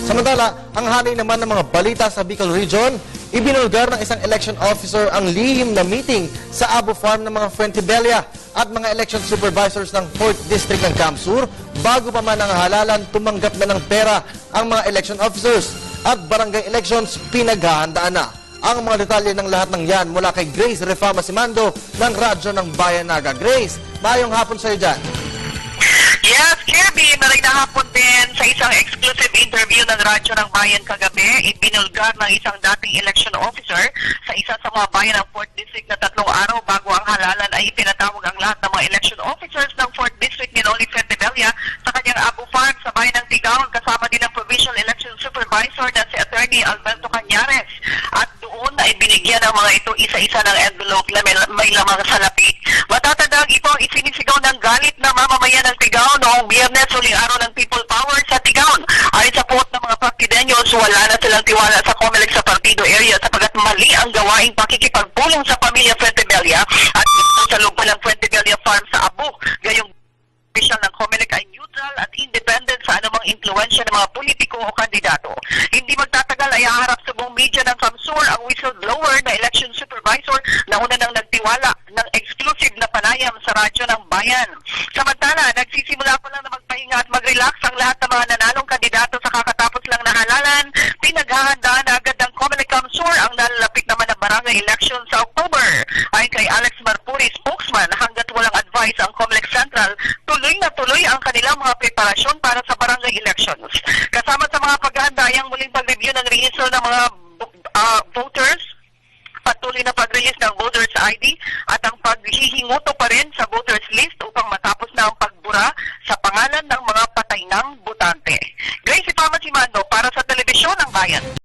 Samantala, ang hanay naman ng mga balita sa Bicol Region, ibinulgar ng isang election officer ang lihim na meeting sa Abo Farm ng mga Fuentebella at mga election supervisors ng 4th District ng Camp-Sur bago pa man ang halalan tumanggap na ng pera ang mga election officers at barangay elections pinaghahandaan na. Ang mga detalye ng lahat ng yan mula kay Grace Refama Simando ng Radyo ng Bayan Naga. Grace, maayong hapon sa iyo dyan. Yes, Kirby, marigna hapon din sa isang exclusive interview ng Radyo ng Bayan kagabi, ibinulgar ng isang dating election officer sa isa sa mga bayan ng 4th District na 3 araw bago ang halalan ay ipinatawag ang lahat ng mga election officers ng 4th District ni Noli Fuentebella sa kanyang Abo Farm sa bayan ng Tigaon kasama din ang Provincial Election Supervisor na si Attorney Alberto Cañares. At doon ay binigyan ng mga ito isa-isa ng envelope na may lamang salapi. Matatandang ito ang isinisigaw ng galit na mamamayan ng Tigaon noong Biyernes, huling araw ng People Power sa Tigaon. Ayon sa puot ng mga Partidenyos, wala na silang tiwala sa COMELEC sa partido area sapagat mali ang gawaing pakikipagpulong sa pamilya Fuentebella at sa loob ng Fuentebella Farm sa Abo. Gayong official ng COMELEC ay neutral at independent sa anumang impluensya ng mga politiko o kandidato. Hindi magtatagal ay haharap sa buong media ng Camp-Sur ang whistleblower na election supervisor na una nang nagtiwala ng exclusive na panayam sa Radyo ng Bayan. Samantala, nagsisimula pa lang na magpahinga at mag-relax ang lahat ng mga nanalong kandidato sa kakatapos lang na halalan. Pinaghahandaan na agad ng COMELEC Camp-Sur ang nalalapit naman na barangay election sa October. Ayon kay Alex Marpuri, spokesman, hanggat walang advice ang COMELEC Central, tuloy na tuloy ang kanilang mga preparasyon para sa barangay elections. Kasama sa mga paghahanda ay ang muling pag-review ng rehistro ng mga voters, patuloy na pag-release ng voters ID at ang paghihinguto pa rin sa voters list upang matapos na ang pagbura sa pangalan ng mga patay ng botante. Grace Refama Simando para sa Telebisyon ng Bayan.